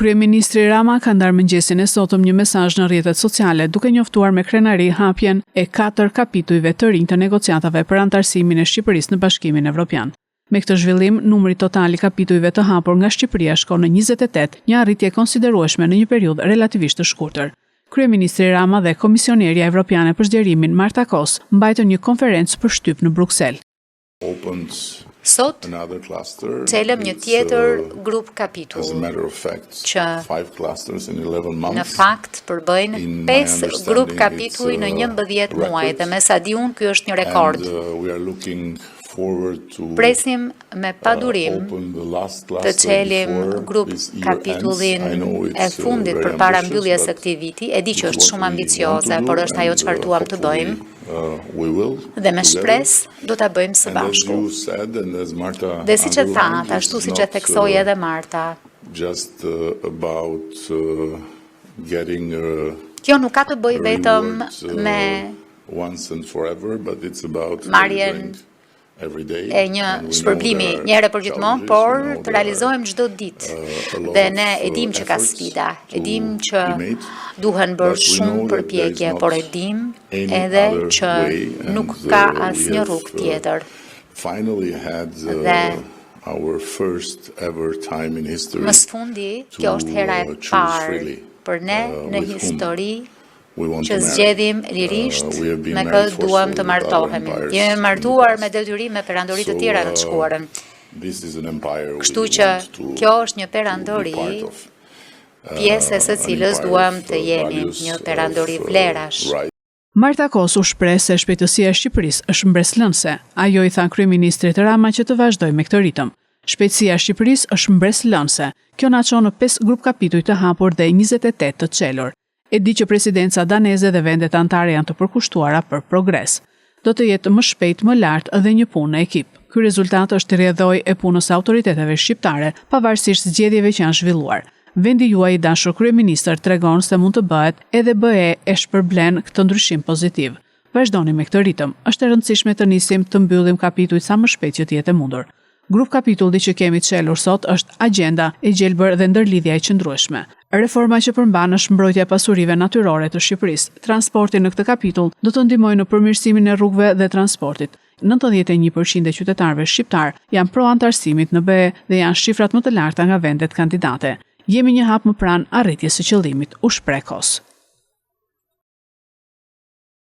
Kryeministri Rama ka ndarë mëngjesin e sotëm një mesazh në rrjetet sociale duke njoftuar me krenari hapjen e 4 kapitujve të rinj të negociatave për antarësimin e Shqipërisë në Bashkimin Evropian. Me këtë zhvillim, numri total i kapitujve të hapur nga Shqipëria shkon në 28, një arritje konsiderueshme në një periudhë relativisht të shkurtër. Kryeministri Rama dhe Komisionerja Evropiane për zgjerimin Marta Kos mbajtën një konferencë për shtyp në Bruksel. Sot, celëm një tjetër grup kapitull, që në fakt përbëjnë 5 grup kapitull në 11 muaj, dhe me sa di unë, ky është një rekord. Presim me padurim të celim grup kapitullin e fundit për para mbylljes së këtij viti. E di që është shumë ambicioze, por është ajo çfarë duam të bëjmë. Dhe me shpresë do ta bëjmë së bashku. Dhe siç e thatë, ashtu siç e theksoi edhe Marta, kjo nuk ka të bëjë vetëm me marrjen e një shpërblimi një herë për gjithmonë, por të realizojmë çdo ditë. Dhe ne e dim që ka sfida, e dim që duhen bërë shumë përpjekje, por e dim edhe që nuk ka asnjë rrugë tjetër. Dhe më sfundi, kjo është hera e parë për ne në histori që zgjedhim lirisht me këtë duam të martohemi. Jemi martuar me detyri me perandori të tjera në të shkuarën. Kështu që kjo është një perandori, pjesë e së cilës duam të jemi një perandori vlerash. Marta Kos u shpreh se shpejtësia e Shqipërisë është mbreslënëse. Ajo i tha kryeministrit Rama që të vazhdojë me këtë ritëm. Shpejtësia e Shqipërisë është mbreslënëse. Kjo na çon në 5 grup kapituj të hapur dhe 28 të çelur. E di që presidenca daneze dhe vendet anëtare janë të përkushtuara për progres. Do të jetë më shpejt më lartë edhe një punë në ekip. Ky rezultat është rrjedhoj e punës së autoriteteve shqiptare, pavarësisht zgjedhjeve që janë zhvilluar. Vendi juaj i dashur kryeministër tregon se mund të bëhet edhe BE e shpërblen këtë ndryshim pozitiv. Vazhdoni me këtë ritëm. Është e rëndësishme të nisim të mbyllim kapitujt sa më shpejt që të jetë e mundur. Grup kapitulli që kemi të çelur sot është agjenda e gjelbër dhe ndërlidhja e qëndrueshme. Reforma që përmban është mbrojtja e pasurive natyrore të Shqipërisë. Transporti në këtë kapitull do të ndihmojë në përmirësimin e rrugëve dhe transportit. 91% e qytetarëve shqiptar janë pro antarësimit në BE dhe janë shifrat më të larta nga vendet kandidate. Jemi një hap më pranë arritjes së qëllimit, u shpreh Kos.